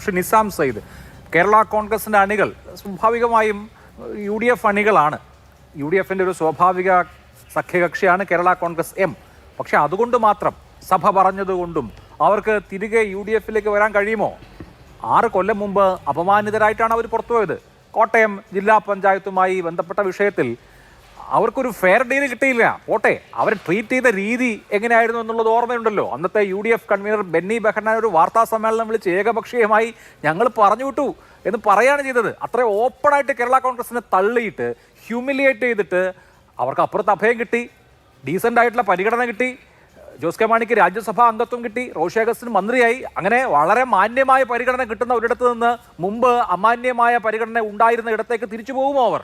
ശ്രീ നിസാം സയ്യിദ്, കേരള കോൺഗ്രസിൻ്റെ അണികൾ സ്വാഭാവികമായും UDF അണികളാണ്. UDFൻ്റെ ഒരു സ്വാഭാവിക സഖ്യകക്ഷിയാണ് കേരള കോൺഗ്രസ് എം. പക്ഷെ അതുകൊണ്ട് മാത്രം, സഭ പറഞ്ഞതുകൊണ്ടും അവർക്ക് തിരികെ UDFിലേക്ക് വരാൻ കഴിയുമോ? 6 കൊല്ലം മുമ്പ് അപമാനിതരായിട്ടാണ് അവർ പുറത്തുപോയത്. കോട്ടയം ജില്ലാ പഞ്ചായത്തുമായി ബന്ധപ്പെട്ട വിഷയത്തിൽ അവർക്കൊരു ഫെയർ ഡീൽ കിട്ടിയില്ല. പോട്ടെ, അവർ ട്രീറ്റ് ചെയ്ത രീതി എങ്ങനെയായിരുന്നു എന്നുള്ളത് ഓർമ്മയുണ്ടല്ലോ. അന്നത്തെ UDF കൺവീനർ ബെന്നി ബെഹന്നാൻ ഒരു വാർത്താ സമ്മേളനം വിളിച്ച് ഏകപക്ഷീയമായി ഞങ്ങൾ പറഞ്ഞു വിട്ടു എന്ന് പറയുകയാണ് ചെയ്തത്. അത്ര ഓപ്പണായിട്ട് കേരള കോൺഗ്രസിനെ തള്ളിയിട്ട് ഹ്യൂമിലിയേറ്റ് ചെയ്തിട്ട് അവർക്ക് അപ്പുറത്ത് അഭയം കിട്ടി, ഡീസൻ്റ് ആയിട്ടുള്ള പരിഗണന കിട്ടി, ജോസ് കെ മാണിക്ക് രാജ്യസഭാ അംഗത്വം കിട്ടി, റോഷി അഗസ്റ്റിൻ മന്ത്രിയായി. അങ്ങനെ വളരെ മാന്യമായ പരിഗണന കിട്ടുന്ന ഒരിടത്ത് നിന്ന് മുമ്പ് അമാന്യമായ പരിഗണന ഉണ്ടായിരുന്ന ഇടത്തേക്ക് തിരിച്ചു പോകുമോ അവർ?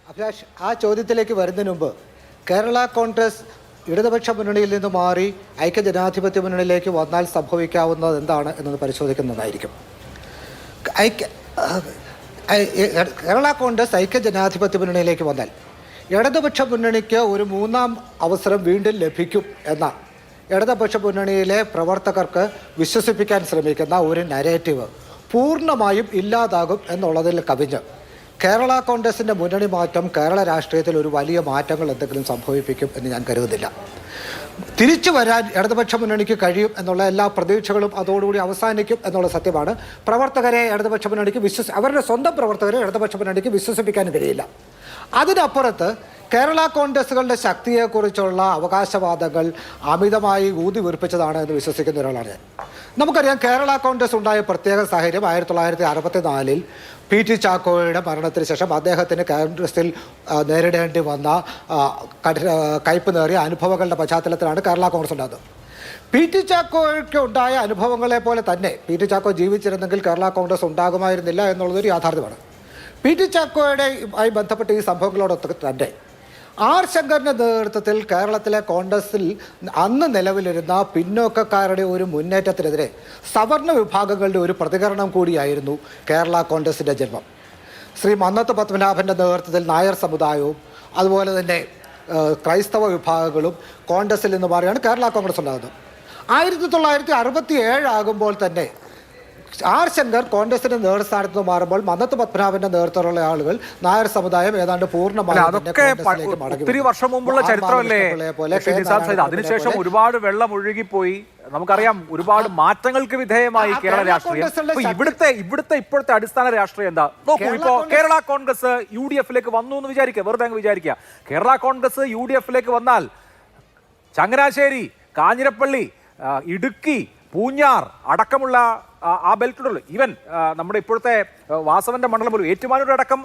അഭിലാഷ്, ആ ചോദ്യത്തിലേക്ക് വരുന്നതിന് മുമ്പ് കേരള കോൺഗ്രസ് ഇടതുപക്ഷ മുന്നണിയിൽ നിന്ന് മാറി ഐക്യജനാധിപത്യ മുന്നണിയിലേക്ക് വന്നാൽ സംഭവിക്കാവുന്നത് എന്താണ് എന്നത് പരിശോധിക്കുന്നതായിരിക്കും. കേരള കോൺഗ്രസ് ഐക്യജനാധിപത്യ മുന്നണിയിലേക്ക് വന്നാൽ ഇടതുപക്ഷ മുന്നണിക്ക് ഒരു 3ാം അവസരം വീണ്ടും ലഭിക്കും എന്ന ഇടതുപക്ഷ മുന്നണിയിലെ പ്രവർത്തകർക്ക് വിശ്വസിപ്പിക്കാൻ ശ്രമിക്കുന്ന ഒരു നരേറ്റീവ് പൂർണ്ണമായും ഇല്ലാതാകും എന്നുള്ളതിൽ കവിഞ്ഞ് കേരള കോൺഗ്രസിൻ്റെ മുന്നണി മാറ്റം കേരള രാഷ്ട്രീയത്തിൽ ഒരു വലിയ മാറ്റങ്ങൾ എന്തെങ്കിലും സംഭവിപ്പിക്കും എന്ന് ഞാൻ കരുതുന്നില്ല. തിരിച്ചു വരാൻ ഇടതുപക്ഷ മുന്നണിക്ക് കഴിയും എന്നുള്ള എല്ലാ പ്രതീക്ഷകളും അതോടുകൂടി അവസാനിക്കും എന്നുള്ള സത്യമാണ്. പ്രവർത്തകരെ ഇടതുപക്ഷ മുന്നണിക്ക് അവരുടെ സ്വന്തം പ്രവർത്തകരെ ഇടതുപക്ഷ മുന്നണിക്ക് വിശ്വസിപ്പിക്കാനും കഴിയില്ല. അതിനപ്പുറത്ത് കേരള കോൺഗ്രസുകളുടെ ശക്തിയെക്കുറിച്ചുള്ള അവകാശവാദങ്ങൾ അമിതമായി ഊതി വീർപ്പിച്ചതാണ് എന്ന് വിശ്വസിക്കുന്ന ഒരാളാണ് ഞാൻ. നമുക്കറിയാം, കേരള കോൺഗ്രസ് ഉണ്ടായ പ്രത്യേക സാഹചര്യം 1964 PT ചാക്കോയുടെ മരണത്തിന് ശേഷം അദ്ദേഹത്തിന് കോൺഗ്രസിൽ നേരിടേണ്ടി വന്ന കയ്പ് നേറിയ അനുഭവങ്ങളുടെ പശ്ചാത്തലത്തിലാണ് കേരള കോൺഗ്രസ് ഉണ്ടാകുന്നത്. PT ചാക്കോയ്ക്ക് ഉണ്ടായ അനുഭവങ്ങളെ പോലെ തന്നെ PT ചാക്കോ ജീവിച്ചിരുന്നെങ്കിൽ കേരള കോൺഗ്രസ് ഉണ്ടാകുമായിരുന്നില്ല എന്നുള്ളതൊരു യാഥാർത്ഥ്യമാണ്. PT ചാക്കോയുമായി ബന്ധപ്പെട്ട് ഈ സംഭവങ്ങളോടൊക്കെ തന്നെ R ശങ്കറിൻ്റെ നേതൃത്വത്തിൽ കേരളത്തിലെ കോൺഗ്രസിൽ അന്ന് നിലവിലിരുന്ന പിന്നോക്കക്കാരുടെ ഒരു മുന്നേറ്റത്തിനെതിരെ സവർണ വിഭാഗങ്ങളുടെ ഒരു പ്രതികരണം കൂടിയായിരുന്നു കേരള കോൺഗ്രസിൻ്റെ ജന്മം. ശ്രീ മന്നത്ത് പത്മനാഭൻ്റെ നേതൃത്വത്തിൽ നായർ സമുദായവും അതുപോലെ തന്നെ ക്രൈസ്തവ വിഭാഗങ്ങളും കോൺഗ്രസിൽ നിന്ന് മാറിയാണ് കേരള കോൺഗ്രസ് ഉണ്ടാകുന്നത്. 1967 ആകുമ്പോൾ തന്നെ R ശങ്കർ കോൺഗ്രസിന്റെ നേതൃസ്ഥാനത്ത് മാറുമ്പോൾ മന്നത്ത് പത്മനാഭന്റെ നേതൃത്വത്തിലുള്ള ആളുകൾ നായർ സമുദായം ഏതാണ്ട് പൂർണ്ണമായി ഒത്തിരി വർഷം മുമ്പുള്ള ചരിത്രമല്ലേ. അതിനുശേഷം ഒരുപാട് വെള്ളം ഒഴുകിപ്പോയി. നമുക്കറിയാം, ഒരുപാട് മാറ്റങ്ങൾക്ക് വിധേയമായി കേരള രാഷ്ട്രീയം. ഇപ്പോഴത്തെ അടിസ്ഥാന രാഷ്ട്രീയം എന്താ നോക്കൂ. ഇപ്പോ കേരള കോൺഗ്രസ് UDFിലേക്ക് വന്നു എന്ന് വിചാരിക്കുക, വെറുതെ അങ്ങ് വിചാരിക്കുക. കേരള കോൺഗ്രസ് UDFിലേക്ക് വന്നാൽ ചങ്ങനാശ്ശേരി, കാഞ്ഞിരപ്പള്ളി, ഇടുക്കി, പൂഞ്ഞാർ അടക്കമുള്ള ആ ബെൽറ്റുണ്ടല്ലോ, ഈവൻ നമ്മുടെ ഇപ്പോഴത്തെ വാസവന്റെ മണ്ഡലം പോലും ഏറ്റുമാനൂർ അടക്കം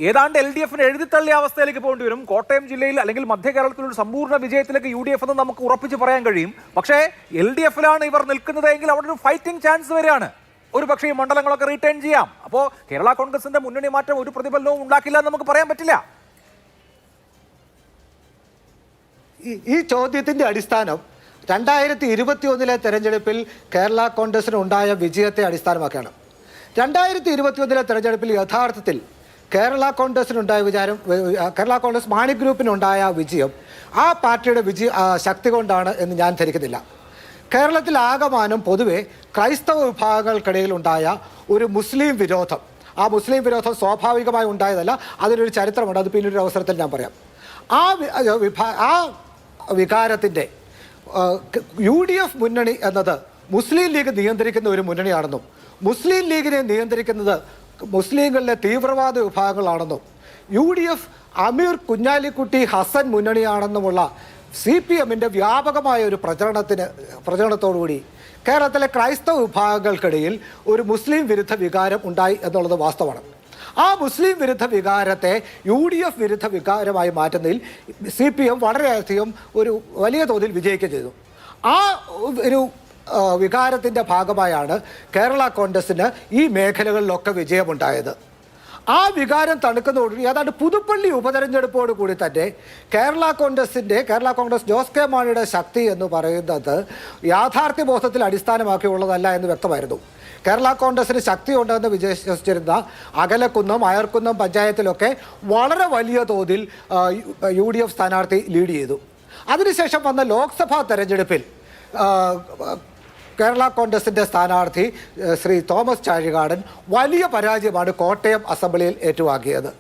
ഏതാണ്ട് LDFന് എഴുതിത്തള്ളിയ അവസ്ഥയിലേക്ക് പോകേണ്ടി വരും. കോട്ടയം ജില്ലയിൽ അല്ലെങ്കിൽ മധ്യ കേരളത്തിലൊരു സമ്പൂർണ്ണ വിജയത്തിലേക്ക് UDF എന്ന് നമുക്ക് ഉറപ്പിച്ച് പറയാൻ കഴിയും. പക്ഷേ LDFിലാണ് ഇവർ നിൽക്കുന്നത് എങ്കിൽ അവിടെ ഒരു ഫൈറ്റിംഗ് ചാൻസ് വരെയാണ്. ഒരു പക്ഷേ ഈ മണ്ഡലങ്ങളൊക്കെ റീറ്റേൺ ചെയ്യാം. അപ്പോൾ കേരള കോൺഗ്രസിന്റെ മുന്നണി മാറ്റം ഒരു പ്രതിഫലനവും ഉണ്ടാക്കില്ല എന്ന് നമുക്ക് പറയാൻ പറ്റില്ല. ഈ ചോദ്യത്തിന്റെ അടിസ്ഥാനം 2021 തെരഞ്ഞെടുപ്പിൽ കേരള കോൺഗ്രസിന് ഉണ്ടായ വിജയത്തെ അടിസ്ഥാനമാക്കിയാണ്. 2021 തെരഞ്ഞെടുപ്പിൽ യഥാർത്ഥത്തിൽ കേരള കോൺഗ്രസിനുണ്ടായ കേരള കോൺഗ്രസ് മാണി ഗ്രൂപ്പിനുണ്ടായ വിജയം ആ പാർട്ടിയുടെ ശക്തി കൊണ്ടാണ് എന്ന് ഞാൻ ധരിക്കുന്നില്ല. കേരളത്തിൽ ആകമാനം പൊതുവെ ക്രൈസ്തവ വിഭാഗങ്ങൾക്കിടയിൽ ഉണ്ടായ ഒരു മുസ്ലിം വിരോധം, ആ മുസ്ലിം വിരോധം സ്വാഭാവികമായി ഉണ്ടായതല്ല, അതിനൊരു ചരിത്രമുണ്ട്. അത് പിന്നീട് അവസരത്തിൽ ഞാൻ പറയാം. ആ വികാരത്തിൻ്റെ UDF മുന്നണി എന്നത് മുസ്ലിം ലീഗ് നിയന്ത്രിക്കുന്ന ഒരു മുന്നണിയാണെന്നും മുസ്ലിം ലീഗിനെ നിയന്ത്രിക്കുന്നത് മുസ്ലിങ്ങളിലെ തീവ്രവാദ വിഭാഗങ്ങളാണെന്നും UDF അമീർ കുഞ്ഞാലിക്കുട്ടി ഹസൻ മുന്നണിയാണെന്നുമുള്ള CPMൻ്റെ വ്യാപകമായ ഒരു പ്രചരണത്തോടുകൂടി കേരളത്തിലെ ക്രൈസ്തവ വിഭാഗങ്ങൾക്കിടയിൽ ഒരു മുസ്ലിം വിരുദ്ധ വികാരം ഉണ്ടായി എന്നുള്ളത് വാസ്തവമാണ്. ആ മുസ്ലിം വിരുദ്ധ വികാരത്തെ UDF വിരുദ്ധ വികാരമായി മാറ്റുന്നതിൽ CPM വളരെയധികം ഒരു വലിയ തോതിൽ വിജയിക്കുകയും ചെയ്തു. ആ ഒരു വികാരത്തിൻ്റെ ഭാഗമായാണ് കേരള കോൺഗ്രസിന് ഈ മേഖലകളിലൊക്കെ വിജയമുണ്ടായത്. ആ വികാരം തണുക്കുന്നതോടുകൂടി ഏതാണ്ട് പുതുപ്പള്ളി ഉപതെരഞ്ഞെടുപ്പോട് കൂടി തന്നെ കേരള കോൺഗ്രസ് ജോസ് കെ മാണിയുടെ ശക്തി എന്ന് പറയുന്നത് യാഥാർത്ഥ്യബോധത്തിൽ അടിസ്ഥാനമാക്കിയുള്ളതല്ല എന്ന് വ്യക്തമായിരുന്നു. കേരള കോൺഗ്രസിന് ശക്തിയുണ്ടെന്ന് വിശ്വസിച്ചിരുന്ന അകലക്കുന്നം, അയർക്കുന്നം പഞ്ചായത്തിലൊക്കെ വളരെ വലിയ തോതിൽ UDF സ്ഥാനാർത്ഥി ലീഡ് ചെയ്തു. അതിനുശേഷം വന്ന ലോക്സഭാ തെരഞ്ഞെടുപ്പിൽ കേരള കോൺഗ്രസിന്റെ സ്ഥാനാർത്ഥി ശ്രീ തോമസ് ചാഴികാടൻ വലിയ പരാജയമാണ് കോട്ടയം അസംബ്ലിയിൽ ഏറ്റുവാങ്ങിയത്.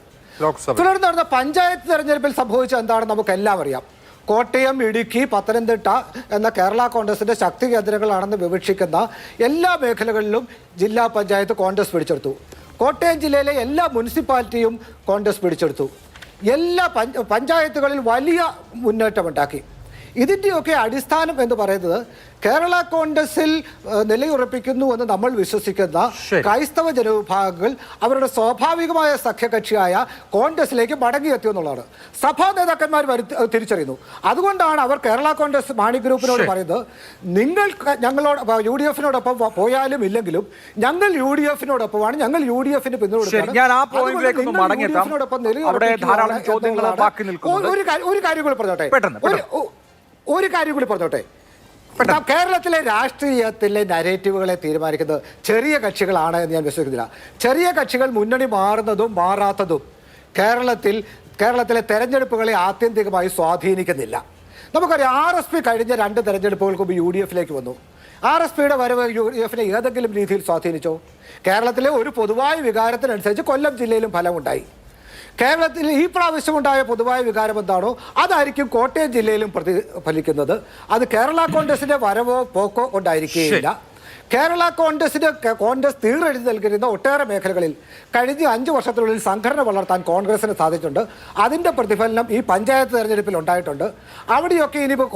തുടർന്ന് നടന്ന പഞ്ചായത്ത് തെരഞ്ഞെടുപ്പിൽ സംഭവിച്ച എന്താണെന്ന് നമുക്കെല്ലാം അറിയാം. കോട്ടയം, ഇടുക്കി, പത്തനംതിട്ട എന്ന കേരള കോൺഗ്രസിന്റെ ശക്തി കേന്ദ്രങ്ങളാണെന്ന് വിവക്ഷിക്കുന്ന എല്ലാ മേഖലകളിലും ജില്ലാ പഞ്ചായത്ത് കോൺഗ്രസ് പിടിച്ചെടുത്തു. കോട്ടയം ജില്ലയിലെ എല്ലാ മുനിസിപ്പാലിറ്റിയും കോൺഗ്രസ് പിടിച്ചെടുത്തു. എല്ലാ പഞ്ചായത്തുകളിൽ വലിയ മുന്നേറ്റമുണ്ടാക്കി. ഇതിൻ്റെയൊക്കെ അടിസ്ഥാനം എന്ന് പറയുന്നത് കേരള കോൺഗ്രസിൽ നിലയുറപ്പിക്കുന്നു എന്ന് നമ്മൾ വിശ്വസിക്കുന്ന ക്രൈസ്തവ ജനവിഭാഗങ്ങൾ അവരുടെ സ്വാഭാവികമായ സഖ്യകക്ഷിയായ കോൺഗ്രസിലേക്ക് മടങ്ങിയെത്തി എന്നുള്ളതാണ്. സഭാ നേതാക്കന്മാർ തിരിച്ചറിയുന്നു. അതുകൊണ്ടാണ് അവർ കേരള കോൺഗ്രസ് മാണി ഗ്രൂപ്പിനോട് പറയുന്നത്, നിങ്ങൾ ഞങ്ങളോട് UDF-നോടൊപ്പം പോയാലും ഇല്ലെങ്കിലും ഞങ്ങൾ UDF-നോടൊപ്പമാണ്, ഞങ്ങൾ UDF-ന് പിന്തുണ. ഒരു കാര്യം കൂടി പറഞ്ഞോട്ടെ. കേരളത്തിലെ രാഷ്ട്രീയത്തിലെ നരേറ്റീവുകളെ തീരുമാനിക്കുന്നത് ചെറിയ കക്ഷികളാണ് എന്ന് ഞാൻ വിശ്വസിക്കുന്നില്ല. ചെറിയ കക്ഷികൾ മുന്നണി മാറുന്നതും മാറാത്തതും കേരളത്തിലെ തെരഞ്ഞെടുപ്പുകളെ ആത്യന്തികമായി സ്വാധീനിക്കുന്നില്ല. നമുക്കറിയാം, RSP കഴിഞ്ഞ 2 തെരഞ്ഞെടുപ്പുകൾക്ക് മുമ്പ് UDF-ലേക്ക് വന്നു. RSPയുടെ വരവ് UDF-നെ ഏതെങ്കിലും രീതിയിൽ സ്വാധീനിച്ചോ? കേരളത്തിലെ ഒരു പൊതുവായ വികാരത്തിനനുസരിച്ച് കൊല്ലം ജില്ലയിലും ഫലമുണ്ടായി. കേരളത്തിൽ ഈ പ്രാവശ്യമുണ്ടായ പൊതുവായ വികാരം എന്താണോ അതായിരിക്കും കോട്ടയം ജില്ലയിലും പ്രതിഫലിക്കുന്നത്. അത് കേരള കോൺഗ്രസിന്റെ വരവോ പോക്കോ കൊണ്ടായിരിക്കുകയില്ല. കേരള കോൺഗ്രസ് തീരെഴുതി നൽകുന്ന ഒട്ടേറെ മേഖലകളിൽ കഴിഞ്ഞ 5 വർഷത്തിനുള്ളിൽ സംഘടന വളർത്താൻ കോൺഗ്രസിന് സാധിച്ചിട്ടുണ്ട്. അതിൻ്റെ പ്രതിഫലനം ഈ പഞ്ചായത്ത് തെരഞ്ഞെടുപ്പിൽ ഉണ്ടായിട്ടുണ്ട്. അവിടെയൊക്കെ ഇനിയിപ്പോൾ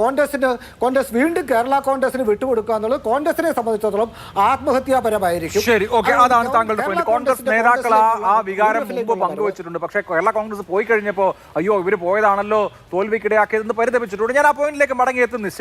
കോൺഗ്രസ് വീണ്ടും കേരള കോൺഗ്രസിന് വിട്ടുകൊടുക്കുക എന്നുള്ളത് കോൺഗ്രസിനെ സംബന്ധിച്ചിടത്തോളം ആത്മഹത്യാപരമായിരിക്കും. ശരി, ഓക്കെ, അതാണ് താങ്കളുടെ പോയിന്റ്. കോൺഗ്രസ് നേതാക്കൾ ആ വികാരം മുമ്പ് പങ്കുവച്ചിട്ടുണ്ട്. പക്ഷേ കേരള കോൺഗ്രസ് പോയി കഴിഞ്ഞപ്പോൾ അയ്യോ ഇവർ പോയതാണല്ലോ തോൽവിക്കിടയാക്കിയതെന്ന് പരിതപിച്ചിട്ടുണ്ട്. ഞാൻ ആ പോയിന്റിലേക്ക് മടങ്ങിയെത്തുന്നു.